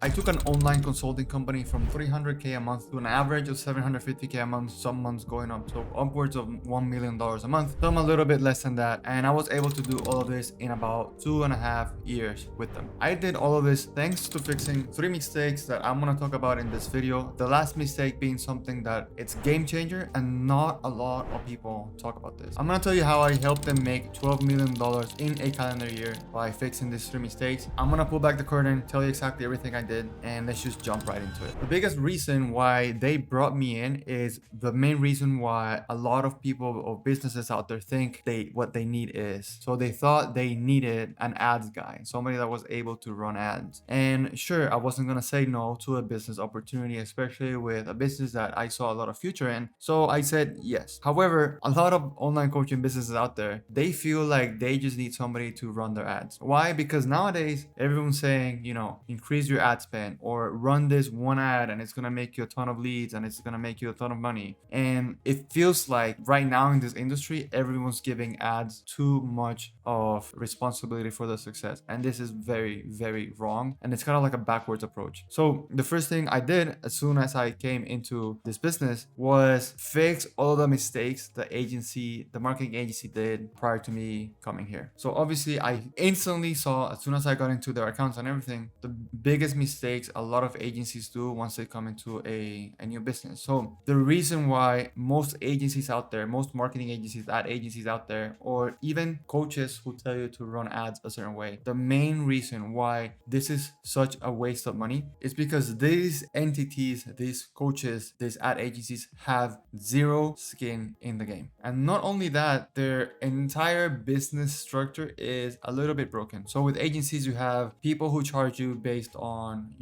I took an online consulting company from 300K a month to an average of 750K a month, some months going up to upwards of $1 million a month, some a little bit less than that. And I was able to do all of this in about 2.5 years with them. I did all of this thanks to fixing 3 mistakes that I'm gonna talk about in this video. The last mistake being something that it's game changer and not a lot of people talk about this. I'm gonna tell you how I helped them make $12 million in a calendar year by fixing these 3 mistakes. I'm gonna pull back the curtain, tell you exactly everything I did, and let's just jump right into it. The biggest reason why they brought me in is the main reason why a lot of people or businesses out there think what they need is. So they thought they needed an ads guy, somebody that was able to run ads. And sure, I wasn't gonna say no to a business opportunity, especially with a business that I saw a lot of future in. So I said yes. However, a lot of online coaching businesses out there, they feel like they just need somebody to run their ads. Why? Because nowadays everyone's saying, increase your ad spend or run this one ad and it's gonna make you a ton of leads and it's gonna make you a ton of money. And it feels like right now in this industry, everyone's giving ads too much of responsibility for the success. And this is very, very wrong. And it's kind of like a backwards approach. So the first thing I did as soon as I came into this business was fix all of the mistakes the marketing agency did prior to me coming here. So obviously I instantly saw, as soon as I got into their accounts and everything, the biggest mistakes a lot of agencies do once they come into a new business. So the reason why most agencies out there, most marketing agencies, ad agencies out there, or even coaches who tell you to run ads a certain way, the main reason why this is such a waste of money is because these entities, these coaches, these ad agencies have zero skin in the game. And not only that, their entire business structure is a little bit broken. So with agencies, you have people who charge you based on,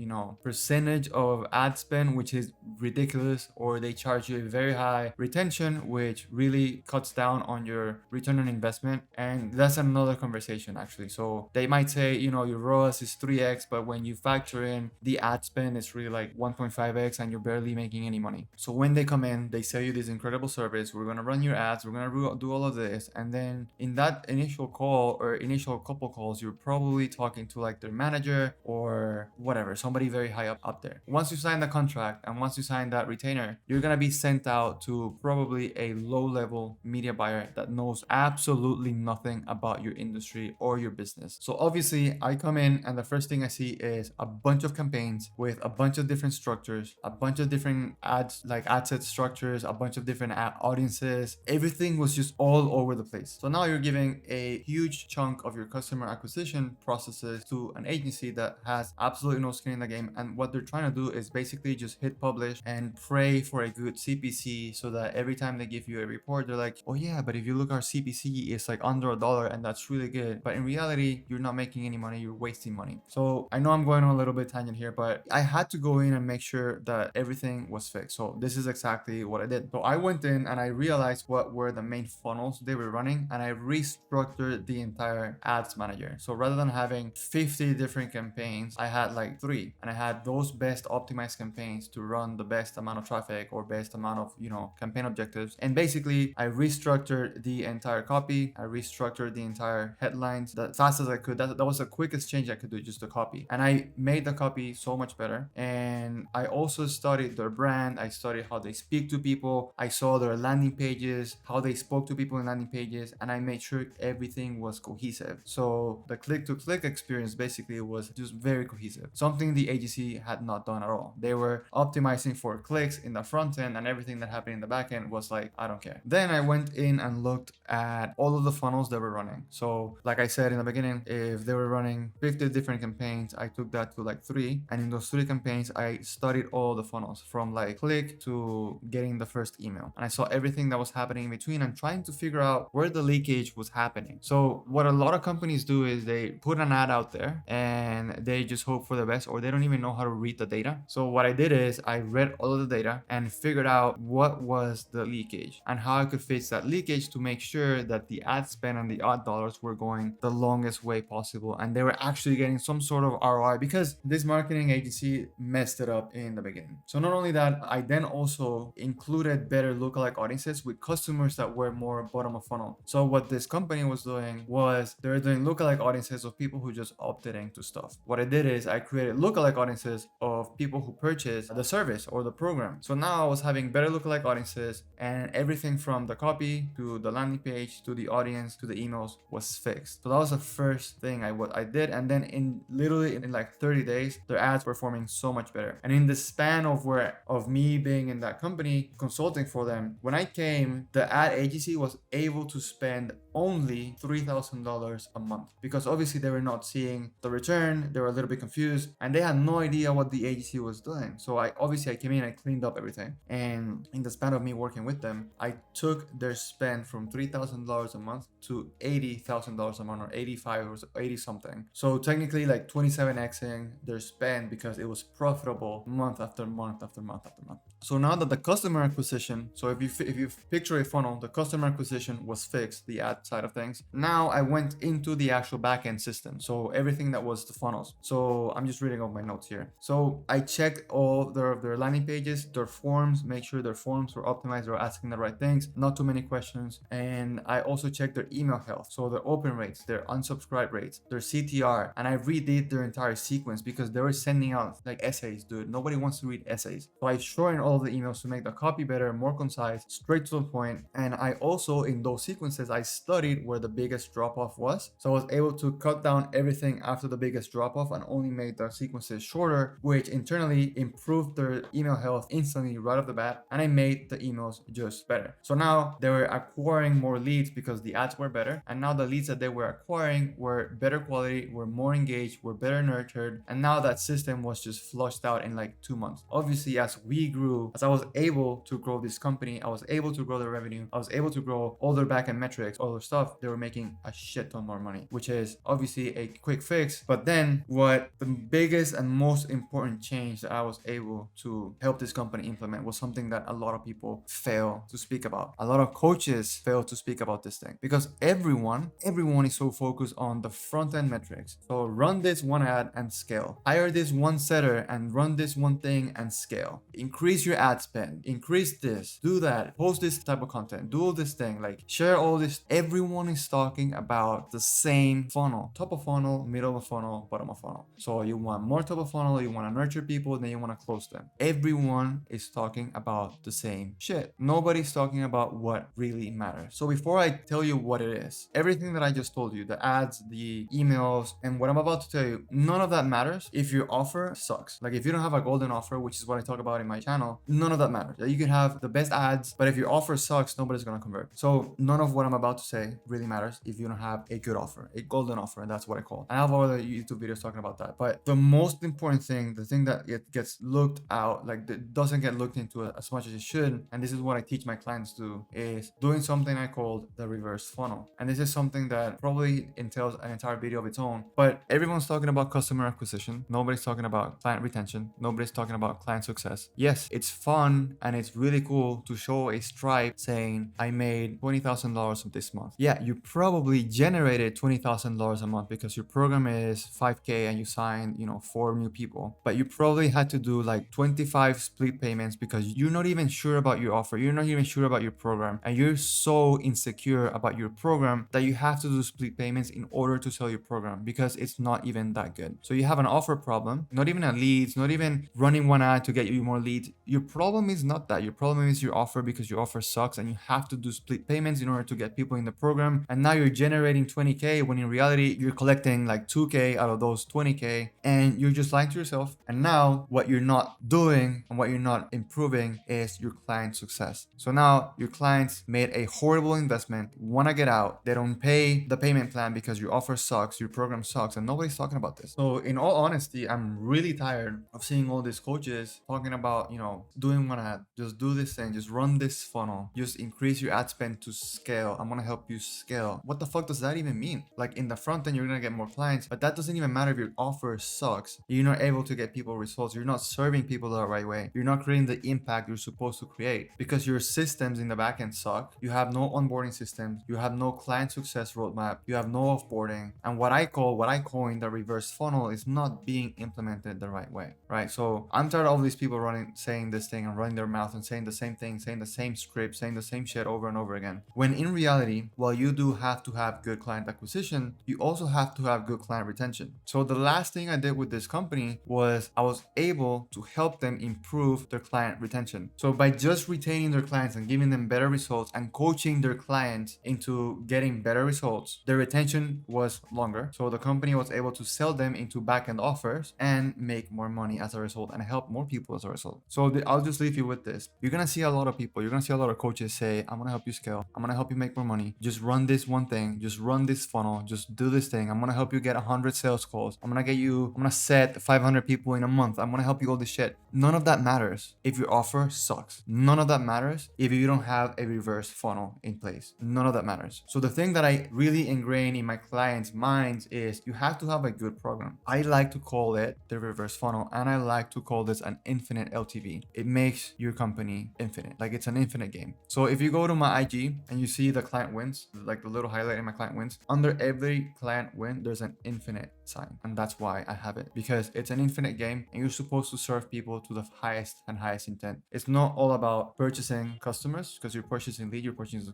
percentage of ad spend, which is ridiculous, or they charge you a very high retention, which really cuts down on your return on investment. And that's another conversation actually. So they might say, your ROAS is 3x, but when you factor in the ad spend, it's really like 1.5x and you're barely making any money. So when they come in, they sell you this incredible service. We're going to run your ads. We're going to do all of this. And then in that initial call or initial couple calls, you're probably talking to like their manager or whatever, somebody very high up there. Once you sign the contract and once you sign that retainer, you're going to be sent out to probably a low level media buyer that knows absolutely nothing about your industry or your business. So obviously I come in and the first thing I see is a bunch of campaigns with a bunch of different structures, a bunch of different ads, like ad set structures, a bunch of different ad audiences. Everything was just all over the place. So now you're giving a huge chunk of your customer acquisition processes to an agency that has absolutely no skin in the game. And what they're trying to do is basically just hit publish and pray for a good CPC so that every time they give you a report, they're like, oh yeah, but if you look our CPC, it's like under $1 and that's really good. But in reality, you're not making any money, you're wasting money. So I know I'm going on a little bit tangent here, but I had to go in and make sure that everything was fixed. So this is exactly what I did. So I went in and I realized what were the main funnels they were running and I restructured the entire ads manager. So rather than having 50 different campaigns, I had like 3 and I had those best optimized campaigns to run the best amount of traffic or best amount of, campaign objectives. And basically I restructured the entire copy. I restructured the entire headlines as fast as I could. That was the quickest change I could do, just the copy. And I made the copy so much better. And I also studied their brand. I studied how they speak to people. I saw their landing pages, how they spoke to people in landing pages, and I made sure everything was cohesive. So the click-to-click experience basically was just very cohesive, something the agency had not done at all. They were optimizing for clicks in the front end and everything that happened in the back end was like, I don't care. Then I went in and looked at all of the funnels they were running. So like I said in the beginning, if they were running 50 different campaigns, I took that to like 3. And in those 3 campaigns, I studied all the funnels from like click to getting the first email. And I saw everything that was happening in between and trying to figure out where the leakage was happening. So what a lot of companies do is they put an ad out there and they just hope for the best, or they don't even know how to read the data. So what I did is I read all of the data and figured out what was the leakage and how I could fix that leakage to make sure that the ad spend and the ad dollars were going the longest way possible and they were actually getting some sort of ROI, because this marketing agency messed it up in the beginning. So not only that, I then also included better lookalike audiences with customers that were more bottom of funnel. So what this company was doing was they're doing lookalike audiences of people who just opted into stuff. What I did is I created lookalike audiences of people who purchase the service or the program. So now I was having better lookalike audiences, and everything from the copy to the landing page to the audience to the emails was fixed. So that was the first thing I did. And then in like 30 days, their ads performing so much better. And in the span of me being in that company consulting for them, when I came, the ad agency was able to spend only $3,000 a month, because obviously they were not seeing the return. They were a little bit confused and they had no idea what the agency was doing. So I came in, I cleaned up everything, and in the span of me working with them, I took their spend from $3,000 a month to $80,000 a month, or 85 or 80 something. So technically like 27xing their spend, because it was profitable month after month after month after month. So now that the customer acquisition, so if you picture a funnel, the customer acquisition was fixed, the ad side of things. Now I went into the actual backend system. So everything that was the funnels. So I'm just reading off my notes here. So I checked all their landing pages, their forms, make sure their forms were optimized, they're asking the right things, not too many questions. And I also checked their email health. So their open rates, their unsubscribe rates, their CTR. And I redid their entire sequence, because they were sending out like essays, dude. Nobody wants to read essays. So I shortened all of the emails to make the copy better, more concise, straight to the point. And I also, in those sequences, I studied where the biggest drop off was. So I was able to cut down everything after the biggest drop off and only made the sequences shorter, which internally improved their email health instantly right off the bat. And I made the emails just better. So now they were acquiring more leads because the ads were better. And now the leads that they were acquiring were better quality, were more engaged, were better nurtured. And now that system was just flushed out in like 2 months. Obviously, as we grew, as I was able to grow this company, I was able to grow their revenue, I was able to grow all their backend metrics, all their stuff, they were making a shit ton more money, which is obviously a quick fix. But then what the biggest and most important change that I was able to help this company implement was something that a lot of people fail to speak about. A lot of coaches fail to speak about this thing, because everyone is so focused on the front end metrics. So run this one ad and scale, hire this one setter and run this one thing and scale, increase your ad spend, increase this, do that, post this type of content, do all this thing, like share all this. Everyone is talking about the same funnel: top of funnel, middle of funnel, bottom of funnel. So you want more top of funnel, you want to nurture people, then you want to close them. Everyone is talking about the same shit. Nobody's talking about what really matters. So before I tell you what it is, everything that I just told you, the ads, the emails, and what I'm about to tell you, none of that matters if your offer sucks. Like if you don't have a golden offer, which is what I talk about in my channel, none of that matters. You can have the best ads, but if your offer sucks, nobody's gonna convert. So none of what I'm about to say really matters if you don't have a good offer, a golden offer, and that's what I call it. I have other YouTube videos talking about that. But the most important thing, the thing that it gets looked out, like that doesn't get looked into as much as it should, and this is what I teach my clients to, is doing something I call the reverse funnel. And this is something that probably entails an entire video of its own, but everyone's talking about customer acquisition. Nobody's talking about client retention. Nobody's talking about client success. Yes, it's fun and it's really cool to show a stripe saying I made $20,000 this month. Yeah, you probably generated $20,000 a month because your program is 5K and you signed, 4 new people. But you probably had to do like 25 split payments because you're not even sure about your offer. You're not even sure about your program. And you're so insecure about your program that you have to do split payments in order to sell your program because it's not even that good. So you have an offer problem, not even a leads, not even running one ad to get you more leads. Your problem is not that. Your problem is your offer, because your offer sucks and you have to do split payments in order to get people in the program. And now you're generating 20K when in reality you're collecting like 2K out of those 20K, and you're just lying to yourself. And now what you're not doing and what you're not improving is your client success. So now your clients made a horrible investment, want to get out. They don't pay the payment plan because your offer sucks, your program sucks, and nobody's talking about this. So in all honesty, I'm really tired of seeing all these coaches talking about, doing one ad, just do this thing, just run this funnel, just increase your ad spend to scale. I'm going to help you scale. What the fuck does that even mean? Like in the front end, you're going to get more clients, but that doesn't even matter if your offer sucks. You're not able to get people results. You're not serving people the right way. You're not creating the impact you're supposed to create because your systems in the backend suck. You have no onboarding systems. You have no client success roadmap. You have no offboarding. And what I coin the reverse funnel is not being implemented the right way, right? So I'm tired of all these people saying this thing and running their mouth and saying the same thing, saying the same script, saying the same shit over and over again. When in reality, while you do have to have good client acquisition, you also have to have good client retention. So the last thing I did with this company was I was able to help them improve their client retention. So by just retaining their clients and giving them better results and coaching their clients into getting better results, their retention was longer. So the company was able to sell them into back-end offers and make more money as a result and help more people as a result. So I'll just leave you with this. You're gonna see a lot of people, you're gonna see a lot of coaches say, I'm gonna help you scale, I'm gonna help you make more money, just run this one thing, just run this funnel, just do this thing, I'm gonna help you get 100 sales calls, I'm gonna set 500 people in a month, I'm gonna help you all this shit. None of that matters if your offer sucks. None of that matters if you don't have a reverse funnel in place. None of that matters. So the thing that I really ingrain in my clients' minds is you have to have a good program. I like to call it the reverse funnel, and I like to call this an infinite LTV. It makes your company infinite, like it's an infinite game. So if you go to my IG and you see the client wins, like the little highlight in my client wins, under every client win, there's an infinite sign. And that's why I have it, because it's an infinite game and you're supposed to serve people to the highest and highest intent. It's not all about purchasing customers because you're purchasing lead,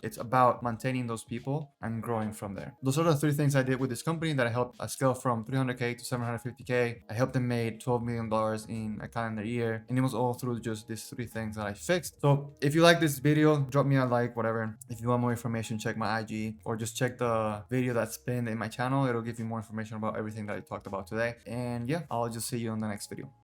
it's about maintaining those people and growing from there. Those are the three things I did with this company that I helped scale from 300K to 750K. I helped them made $12 million in a calendar year. And it was all through just these three things that I fixed. So if you like this video, drop me a like, whatever. If you want more information, check my IG or just check the video that's pinned in my channel. It'll give you more information about everything that I talked about today. And yeah, I'll just see you on the next video.